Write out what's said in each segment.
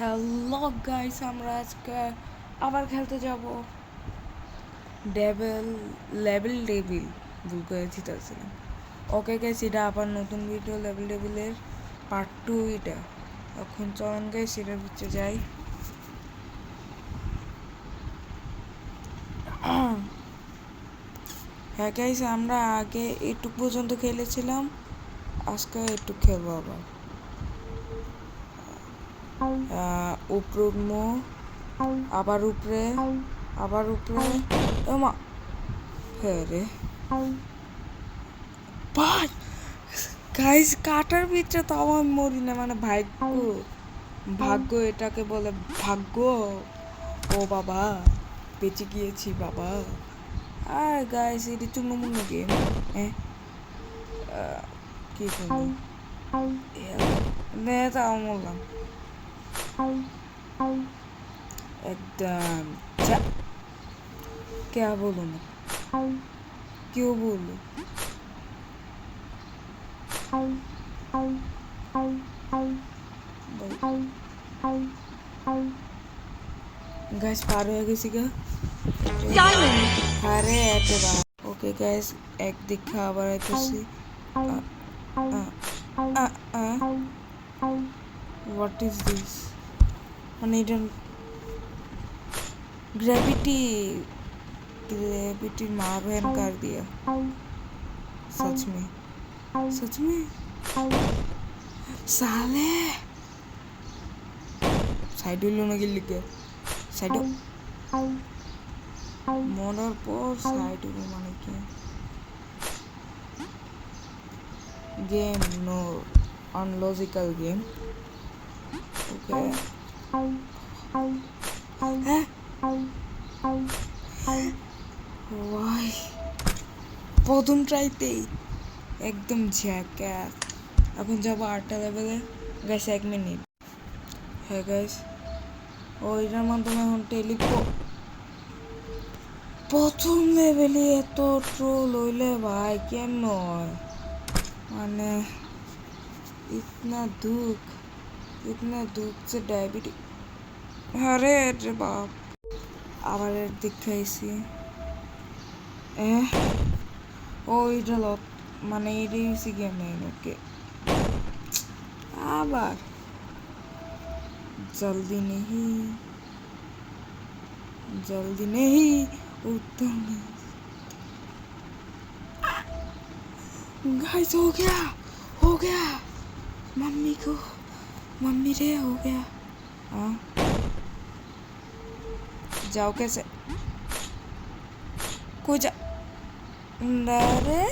Hello guys, আমরা আজকে আবার খেলতে যাব লেভেল ভুল করেছি তাছিলাম। ওকে গাইস, এটা আবার নতুন ভিডিও লেভেলের পার্ট 2। এটা এখন চলন গাইস এটার ভিতরে যাই। হ্যাঁ গাইস, আমরা আগে এইটুক পর্যন্ত খেলেছিলাম, আজকে একটু খেলবো আবার। উপরে উঠবো, আবার উপরে মা। হ্যাঁ রে ভাই, গাইস কাটার ভিতরে তো আমার মরি না, মানে ভাগ্য এটাকে বলে, ভাগ্য। ও বাবা, বেঁচে গিয়েছি বাবা। আর গাইস এটি চুনুমুন্নু গেম। কি করবো, তাও বললাম एकदम क्या बोलूं मैं, क्यों बोलूं। गाइस पार हो गई सीगा अरे ऐसे बात। ओके गाइस, एक दिखा आবার আইতেছি। व्हाट इज दिस, মানে এটা ग्रेविटी मारवेन कर दिया। सच में साले साइड ना गिल के साइड मरार पर साइड माने क्या game, no unlogical game. Okay why প্রথম ট্রাইতেই একদম ঝ্যাকাস। এখন যাবো 8টা লেভেলে গাইস, 1 মিনিট। হ্যাঁ গাইস, ওইটার মাধ্যমে এখন প্রথম লেভেলে এত ট্রোল হইলে ভাই কেমন হয়, মানে ইতনা দুঃখ সে ডায়াবেটিক। আরে রে বাপ, আবার দিক খাইছি। ওইটা মানে এটাই হচ্ছে গেম ওকে। আবার जल्दी नहीं उत्तर नहीं। गाइस हो गया मम्मी रे हो गया। हाँ जाओ कैसे कोई जा रे,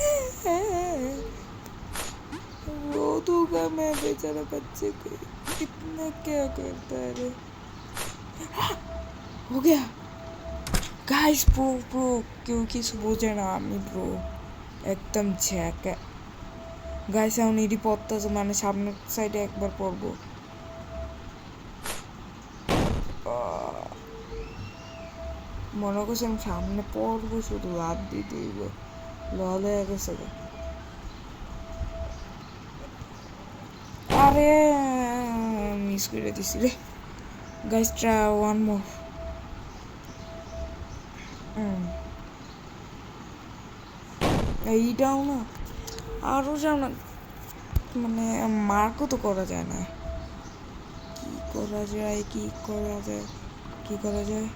रो दूंगा मैं बेचारा बच्चे को, कितना क्या करता है रे। हो गया गाइस, प्रो क्योंकि বুঝে না আমি ব্রো একদম ঝ্যাকা। গাইস এখন এডি পড়তেছে, মানে সামনের সাইডে একবার পড়বো। মনে করছি আমি সামনে পড়বো, শুধু লাভ দিতে দিব, লল হয়ে গেছে। আরে মিস করে দিছি রে। Guys try one more. এইটাও না, আরও যাও না, মানে মার্কও তো করা যায় না। কি করা যায়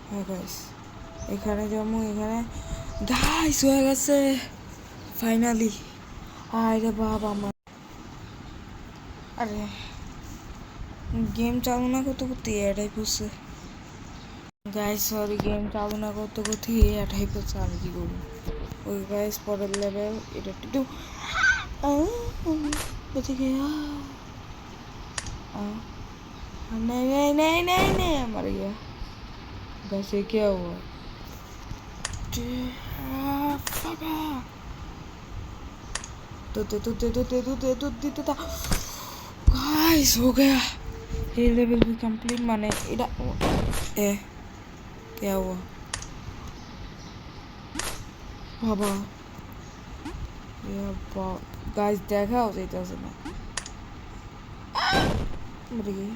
হ্যাঁ গাইস, এখানে যাবো, এখানে গাইস হয়ে গেছে ফাইনালি। আরে বাবা আমার, আরে গেম চালু না করতে এটাই পড়ছে। গাইস সরি, গেম চালু না করতে এটাই পড়ছে, আমি কি করবো। ওই গাইস পরের লেভেল, এটা একটু বেঁচে গিয়া। नहीं मर गया। वैसे क्या हुआ, तो गाइस हो गया ये लेवल भी कंप्लीट। माने इड़ा क्या हुआ बाबा, গাইস দেখাও যাইতেছে না মরে গিয়ে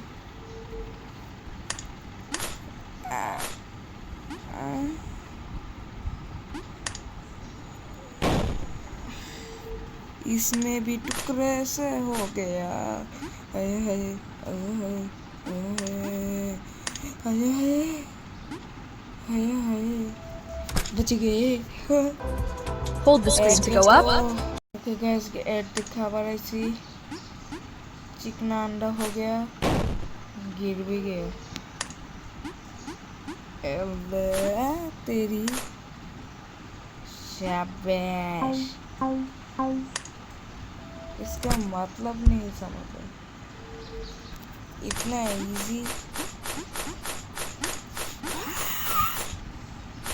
इसमें भी टुकड़े से हो गया हाय हाय हाय हाय हाय हाय बच गए Hold the screen to go up. Okay guys add दिखा पा रही थी चिकना अंडा हो गया गिर भी गया तेरी शाबाश इसका मतलब नहीं समझ इतना इजी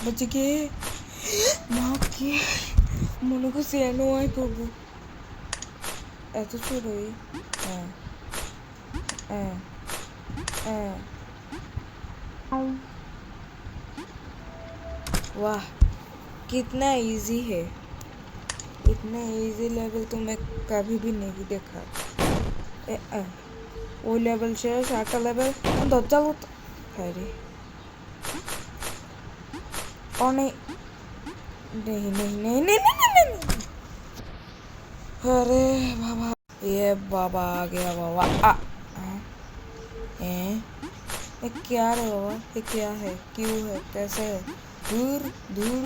बच गए माँ के মনে করছি এনওয়াই করবো এত ছোট वाह कितना इजी है इतना इजी लेवल तो मैं कभी भी नहीं देखा वो लेवल शेष आका लेवल दज्जा लो अरे और नहीं नहीं नहीं नहीं नहीं नहीं नहीं नहीं अरे बाबा ये बाबा आ गया बाबा ये क्या है बाबा ये क्या है क्यों है कैसे है दूर दूर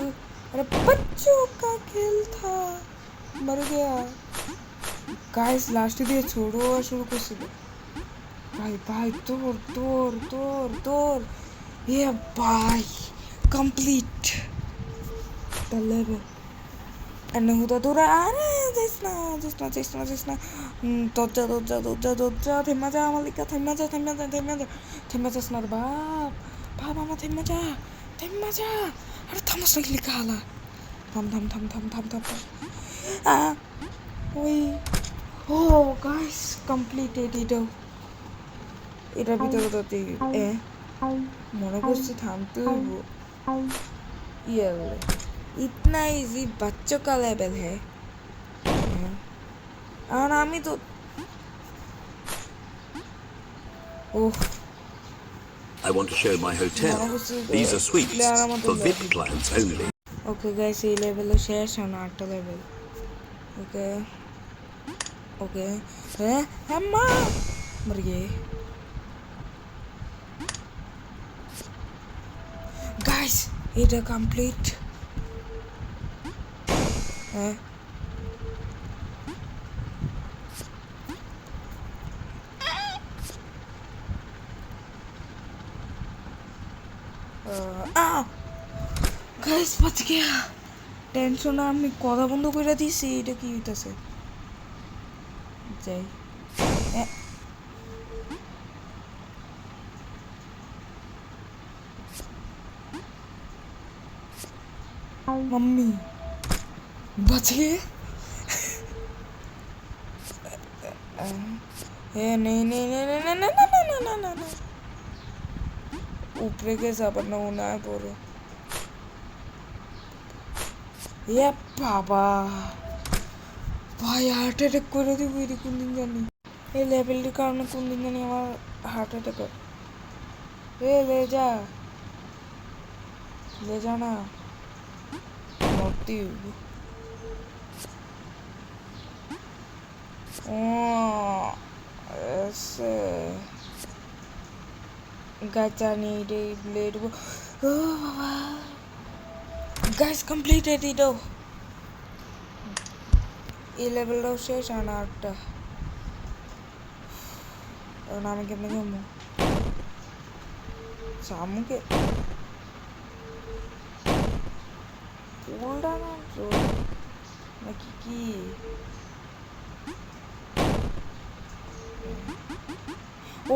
अरे बच्चों का खेल था मर गया गाइस लास्ट दिए छोड़ो और शुरू कर दो भाई भाई तोड़ तोड़ तोड़ तोड़ ये भाई complete the level and huda dura are jisna dojja thema ja malika thema ja snar bab mama thema ja are thamas likha hala tham oi oh guys completed it এটা ভিতরে তো মনে করছি থামতে হইব ये इतना इजी बच्चों का लेवल है और आमी तो ओह I want to show my hotel. These are suites for VIP clients only. Okay guys, ये लेवल शेष है ना 8 लेवल okay okay अम्मा मर गए guys এটা কমপ্লিট গাইস বাঁচ গিয়া টেনশন আমি কথা বন্ধ করে দিছি এটা কি হইতাছে যাই मम्मी बच गए नहीं नहीं नहीं नहीं नहीं नहीं नहीं नहीं नहीं ऊपर के सब ना होना है पूरे ये बाबा भाई हार्ट अटैक করে দিব এর কোন দিন জানি এই লেভেলটির কারণে কোন দিন জানি আমার হার্ট অ্যাটাক ले जा ना motiv ऐसे gacha needed blade guys completed it এই লেভেলটাও শেষ আর 8টা এখন আমি কেমনে যাবো সামুকে পুলটা না নাকি কি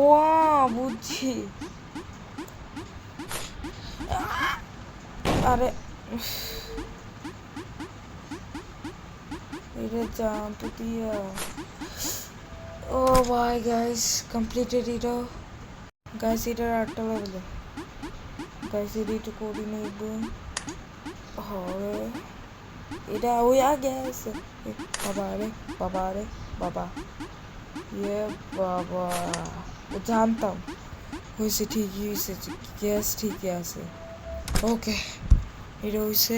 ও বুঝছি আরে এটা জাম্প দিয়া ও ভাই গাইস কমপ্লিটেড এটা গাইস এটার 8টা লেভেল গাইস এটা কোঅর্ডিনেট হবে এটা ওই আগে আছে বাবা রে বাবা রে বাবা বাবা জানতাম হয়েছে ঠিকই হয়েছে গ্যাস ঠিকই আছে ওকে এটা হয়েছে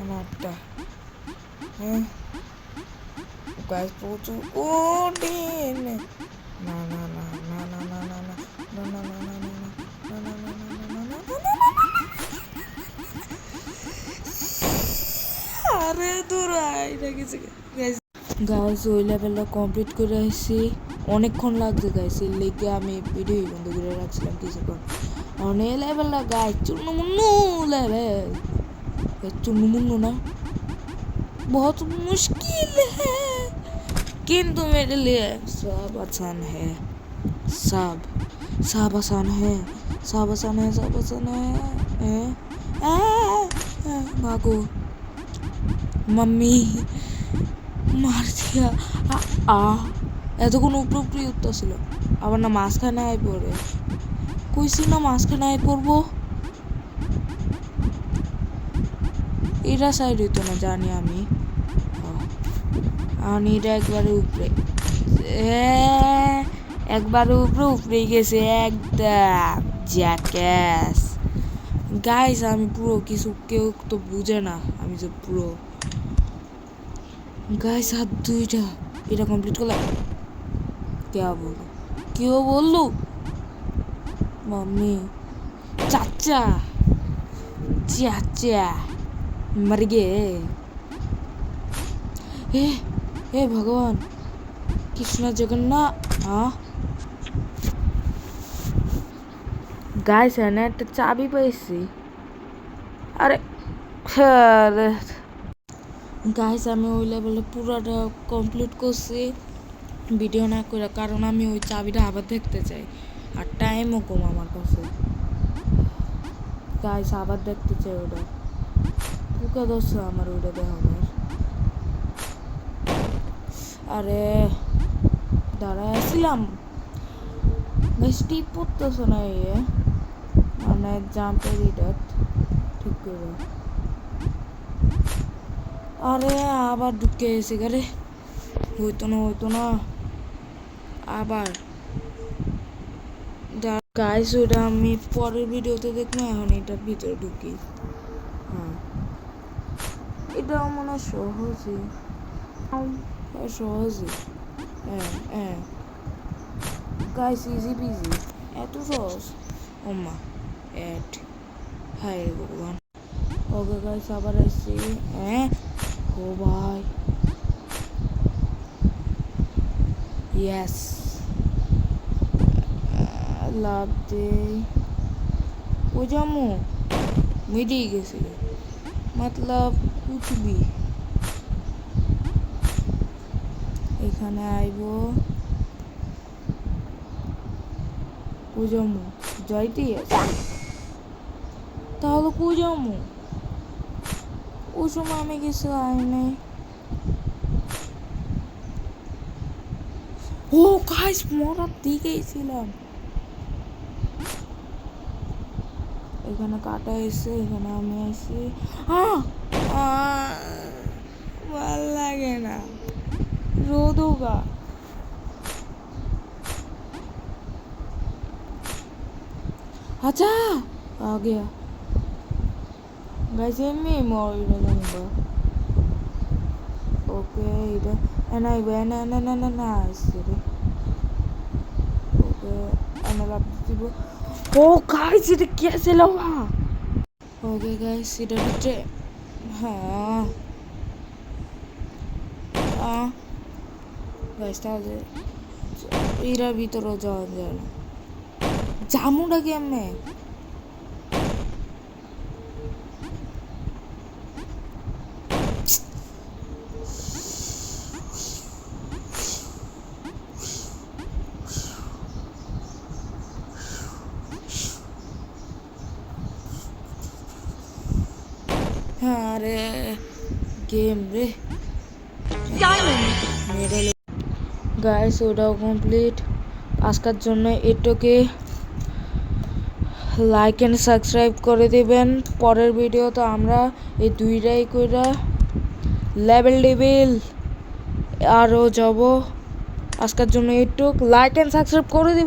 আমারটা হ্যাঁ গাছ প্রচুর কঠিন না না না না না না না না না না না না না না না না না আরে দূরাই গেছে গাইস ওই লেভেলটা কমপ্লিট করে আসছি অনেকক্ষণ লাগছে গাইস এর লেগে আমি ভিডিও বন্ধ করে রাখছিলাম কিছুক্ষণ অনেক লেভেলটা গাইস চুন্নুমুন্নু লেভেল चुन्नू ना बहुत मुश्किल है किंतु मेरे लिए सब आसान है सब आसान है सब आसान है सब आसान है भागो मम्मी मार दिया এতক্ষণ উপরে উপরেই উঠতেছিল আবার না মাঝখানে আয় পড়ে কইছি না মাঝখানে আয় পড়বো এরা সাইড হইতো না জানি আমি আর এটা একবারে উপরে একবারে উপরেই গেছে একদম জ্যাকেস গাইস আমি পুরো কিছু কেউ তো বুঝে না আমি যে পুরো গাইস হাত দুইটা এটা কমপ্লিট করলাম কেউ বললো मम्मी चाचा चाचा मर गए हे भगवान कृष्ण जगन्नाथ हाँ गाइस है ना একটা চাবি পাইছি আরে গাইস আমি ওই লেভেলে পুরোটা কমপ্লিট করছি ভিডিও না করে কারণ আমি ওই চাবিটা আবার দেখতে চাই আর টাইমও কম আমার কাছে গাইস আবার দেখতে চাই ওটা পোকা ধরছে আমার ওইটা দেখানোর আরে দাঁড়ায় আসছিলাম বেশ টিপ পড়তেছে না মানে জাম্পের এটা ঠিক করে আরে আবার ঢুকে এসে গেলে হইতো না আবার গাইস ওটা আমি পরের ভিডিওতে দেখবো এখন এটার ভিতরে ঢুকি হ্যাঁ এটাও মনে হয় সহজই হ্যাঁ গাইস ইজি বিজি এত সহজ ওমা এট হাই রে ভগবান ওকে গাইস আবার আসছি ও ভাই यस লাভ দে ও জামু মিডি গেছে मतलब कुछ भी এখানে আইবো ও জামু যাইতে তাহলে কো জামু ও সময় আমি গেছি আই নাই ও গাইস মরার দিকেই ছিলাম এখানে কাটা এসে এখানে আমি আসি ভাল লাগে না রোদ হোগা আচ্ছা आ गया गाइस एम्मी मोर इधर ओके इधर एना इबेना ना इसरे ओके एना लापतिबो ओ गाइस এটা कैसे लगा ओके गाइस এটা হচ্ছে হ্যাঁ গাইস তাহলে এর ভিতরে যাওয়া যায় না জামুটা কি আমি আরে গেম রে গাইস ওটাও কমপ্লিট আজকের জন্য এটাকে লাইক এন্ড সাবস্ক্রাইব করে দিবেন পরের ভিডিওতে আমরা এই দুইটাই কইরা লেভেল টেবিল আরও যাব আজকের জন্য এইটুক লাইক অ্যান্ড সাবস্ক্রাইব করে দিবেন